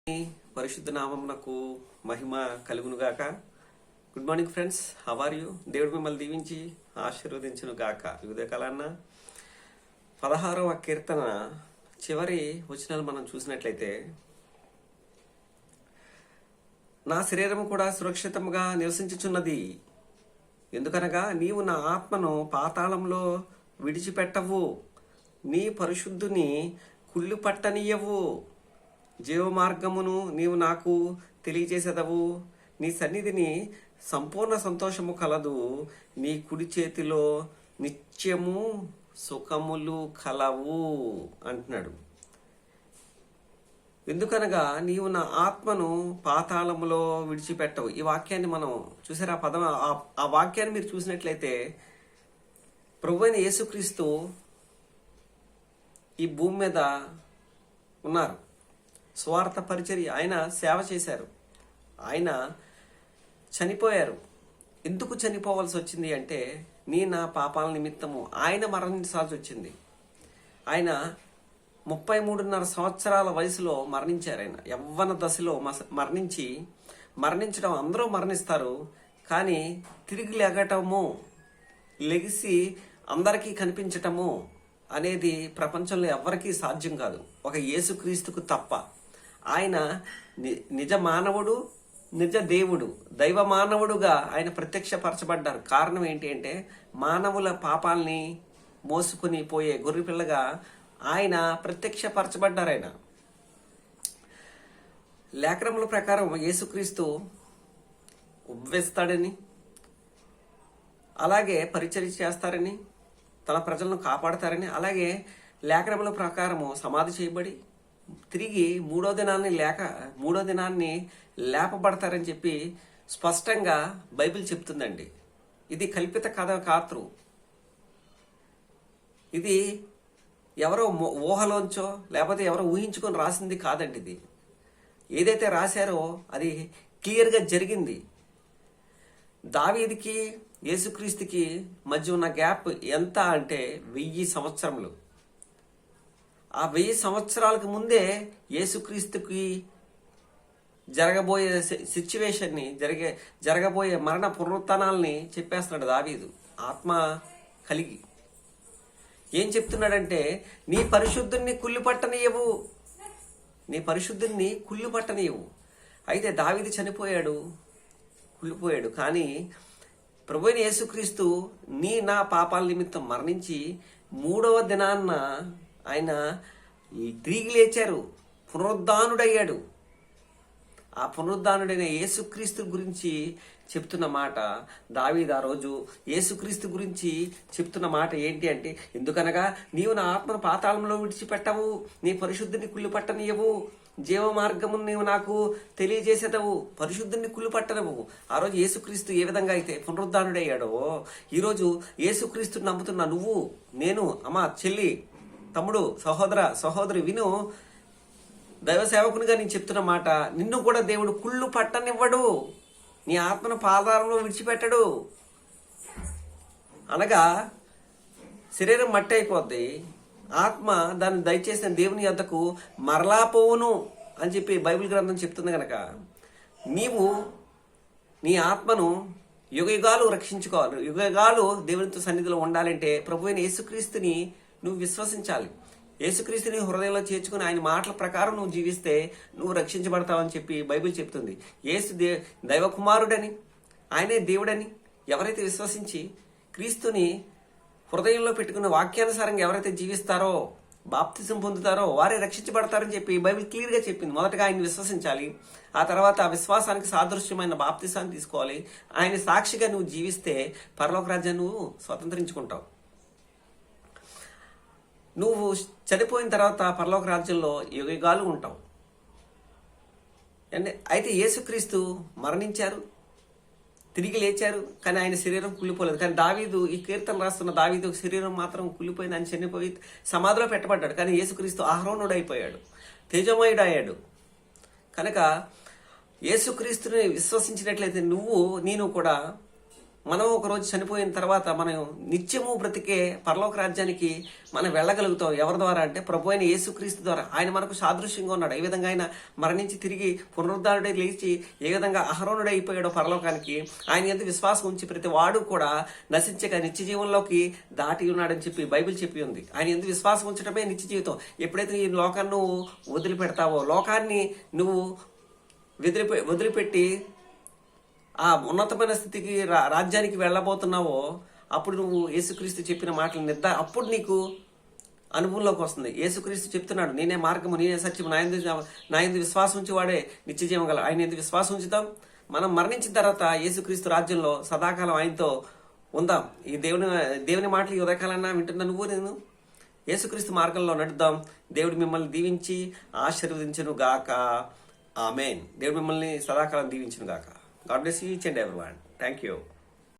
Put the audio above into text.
పరిశుద్ధ నామమునకు మహిమ కలుగునుగాక. Good morning friends, how are you? దేవుడు మిమ్మల్ని దీవించి ఆశీర్వదించును గాక. ఉదయకాలన్న 16వ కీర్తన చివరి వచనాలు మనం చూసినట్లయితే, నా శరీరము కూడా సురక్షితముగా నివసించుచున్నది, ఎందుకనగా నీవు నా ఆత్మను పాతాళంలో విడిచిపెట్టవు, నీ పరిశుద్ధుని కుళ్ళు పట్టనీయవు, జీవ మార్గమును నీవు నాకు తెలియజేసేదవు, నీ సన్నిధిని సంపూర్ణ సంతోషము కలదు, నీ కుడి చేతిలో నిత్యము సుఖములు కలవు అంటున్నాడు. ఎందుకనగా నీవు నా ఆత్మను పాతాళములో విడిచిపెట్టవు. ఈ వాక్యాన్ని మనం చూసారా? ఆ పదం, ఆ వాక్యాన్ని మీరు చూసినట్లయితే, ప్రభువైన యేసుక్రీస్తు ఈ భూమి మీద ఉన్నారు, స్వార్థ పరిచర్య, ఆయన సేవ చేశారు, ఆయన చనిపోయారు. ఎందుకు చనిపోవాల్సి వచ్చింది అంటే, నా పాపాల నిమిత్తము ఆయన మరణించాల్సి వచ్చింది. ఆయన 33.5 సంవత్సరాల వయసులో మరణించారు. ఆయన యవ్వన దశలో మరణించడం అందరూ మరణిస్తారు, కానీ తిరిగి లెగిసి అందరికీ కనిపించటము అనేది ప్రపంచంలో ఎవరికీ సాధ్యం కాదు, ఒక యేసుక్రీస్తుకు తప్ప. ఆయన నిజ మానవుడు, నిజ దేవుడు, దైవ మానవుడుగా ఆయన ప్రత్యక్షపరచబడ్డారు. కారణం ఏంటి అంటే, మానవుల పాపాలని మోసుకుని పోయే గొర్రెపిల్లగా ఆయన ప్రత్యక్షపరచబడ్డారు. ఆయన లేఖనముల ప్రకారం యేసుక్రీస్తు ఉద్వేస్తాడని, అలాగే పరిచర్య చేస్తారని, తన ప్రజలను కాపాడతారని, అలాగే లేఖనముల ప్రకారము సమాధి చేయబడి తిరిగి మూడో దినాన్ని లేపబడతారని చెప్పి స్పష్టంగా బైబిల్ చెప్తుందండి. ఇది కల్పిత కథ కాదు, ఇది ఎవరో ఊహలోంచో లేకపోతే ఎవరో ఊహించుకొని రాసింది కాదండి. ఇది ఏదైతే రాశారో అది క్లియర్గా జరిగింది. దావీదుకి యేసుక్రీస్తుకి మధ్య ఉన్న గ్యాప్ ఎంత అంటే 1000 సంవత్సరములు. ఆ 1000 సంవత్సరాలకు ముందే యేసుక్రీస్తుకి జరగబోయే సిచ్యువేషన్ని, జరగబోయే మరణ పునరుత్థానాల్ని చెప్పేస్తున్నాడు దావీదు ఆత్మ కలిగి. ఏం చెప్తున్నాడంటే, నీ పరిశుద్ధుని కుళ్ళు పట్టనీయవు. అయితే దావీదు చనిపోయాడు, కుళ్ళిపోయాడు, కానీ ప్రభువైన యేసుక్రీస్తు నా పాపాల నిమిత్తం మరణించి 3వ దినాన్న ఆయన తిరిగి లేచారు, పునరుద్ధానుడయ్యాడు. ఆ పునరుద్ధానుడైన యేసుక్రీస్తు గురించి చెప్తున్న మాట దావీదు ఆ రోజు యేసుక్రీస్తు గురించి చెప్తున్న మాట ఏంటి అంటే, ఎందుకనగా నీవు నా ఆత్మను పాతాళంలో విడిచిపెట్టవు, నీ పరిశుద్ధిని కుళ్ళు పట్టనీయవు, జీవ మార్గమును నీవు నాకు తెలియజేసేదవు, పరిశుద్ధిని కుళ్ళు పట్టనవు. ఆ రోజు యేసుక్రీస్తు ఏ విధంగా అయితే పునరుద్ధానుడయ్యాడో, ఈరోజు యేసుక్రీస్తుని నమ్ముతున్నా నువ్వు, నేను, అమ్మ, చెల్లి, తమ్ముడు, సహోదరి విను. దైవ సేవకునిగా నేను చెప్తున్న మాట, నిన్ను కూడా దేవుడు కుళ్ళు పట్టనివ్వడు, నీ ఆత్మను పాతాళంలో విడిచిపెట్టడు. అనగా శరీరం మట్టి అయిపోద్ది, ఆత్మ దాన్ని దయచేసిన దేవుని యొద్దకు మరలా పోవును అని చెప్పి బైబిల్ గ్రంథం చెప్తుంది. కనుక నీవు నీ ఆత్మను యుగయుగాలు రక్షించుకోవాలి, యుగయుగాలు దేవునితో సన్నిధిలో ఉండాలంటే ప్రభువైన యేసుక్రీస్తుని నువ్వు విశ్వసించాలి. యేసుక్రీస్తుని హృదయంలో చేర్చుకుని ఆయన మాటల ప్రకారం నువ్వు జీవిస్తే నువ్వు రక్షించబడతావని చెప్పి బైబిల్ చెప్తుంది. యేసు దైవ కుమారుడని, ఆయనే దేవుడని ఎవరైతే విశ్వసించి క్రీస్తుని హృదయంలో పెట్టుకున్న వాక్యానుసారంగా ఎవరైతే జీవిస్తారో, బాప్తిజం పొందుతారో వారే రక్షించబడతారని చెప్పి బైబిల్ క్లియర్గా చెప్పింది. మొదటగా ఆయన విశ్వసించాలి, ఆ తర్వాత ఆ విశ్వాసానికి సాదృశ్యమైన బాప్తిజాన్ని తీసుకోవాలి. ఆయన సాక్షిగా నువ్వు జీవిస్తే పరలోక రాజ్యాన్ని నువ్వు స్వతంత్రించుకుంటావు. నువ్వు చనిపోయిన తర్వాత పరలోక రాజ్యంలో యుగయుగాలు ఉంటావు. అయితే యేసుక్రీస్తు మరణించారు, తిరిగి లేచారు, కానీ ఆయన శరీరం కుళ్ళిపోలేదు. కానీ దావీదు, ఈ కీర్తన రాస్తున్న దావీదు శరీరం మాత్రం కుళ్ళిపోయింది, ఆయన చనిపోయి సమాధిలో పెట్టబడ్డాడు. కానీ యేసుక్రీస్తు ఆహ్రోనుడు అయిపోయాడు, తేజమయుడు అయ్యాడు. కనుక యేసుక్రీస్తుని విశ్వసించినట్లయితే నేను కూడా మనం ఒకరోజు చనిపోయిన తర్వాత మనం నిత్యము బ్రతికే పరలోక రాజ్యానికి మనం వెళ్ళగలుగుతాం. ఎవరి ద్వారా అంటే ప్రభు అయిన యేసుక్రీస్తు ద్వారా. ఆయన మనకు సాదృశ్యంగా ఉన్నాడు. ఏ విధంగా ఆయన మరణించి తిరిగి పునరుద్ధారుడై లేచి ఏ విధంగా ఆరోహణుడై అయిపోయాడో పరలోకానికి, ఆయన యందు విశ్వాసం ఉంచి ప్రతి వాడు కూడా నశించక నిత్య జీవంలోకి దాటి ఉన్నాడని చెప్పి బైబిల్ చెప్పి ఉంది. ఆయన యందు విశ్వాసం ఉంచడమే నిత్య జీవితం. ఎప్పుడైతే ఈ లోకాన్ని నువ్వు వదిలిపెడతావో, లోకాన్ని నువ్వు వదిలిపెట్టి ఆ ఉన్నతమైన స్థితికి రాజ్యానికి వెళ్ళబోతున్నావో, అప్పుడు నువ్వు యేసుక్రీస్తు చెప్పిన మాటలు అప్పుడు నీకు అనుభవంలోకి వస్తుంది. యేసుక్రీస్తు చెప్తున్నాడు, నేనే మార్గము, నేనే సత్యము, నా యందు విశ్వాసం ఉంచి వాడే నిత్య జీవం గల. ఆయన యందు విశ్వాసం ఉంచుతాం. మనం మరణించిన తర్వాత యేసుక్రీస్తు రాజ్యంలో సదాకాలం ఆయనతో ఉందాం. ఈ దేవుని మాటలు ఈ ఉదయకాలన్నా వింటున్నా నువ్వు నేను యేసుక్రీస్తు మార్గంలో నడుద్దాం. దేవుడు మిమ్మల్ని దీవించి ఆశీర్వదించును గాక. ఆమేన్. దేవుడు మిమ్మల్ని సదాకాలం దీవించును గాక. God bless you each and everyone. Thank you.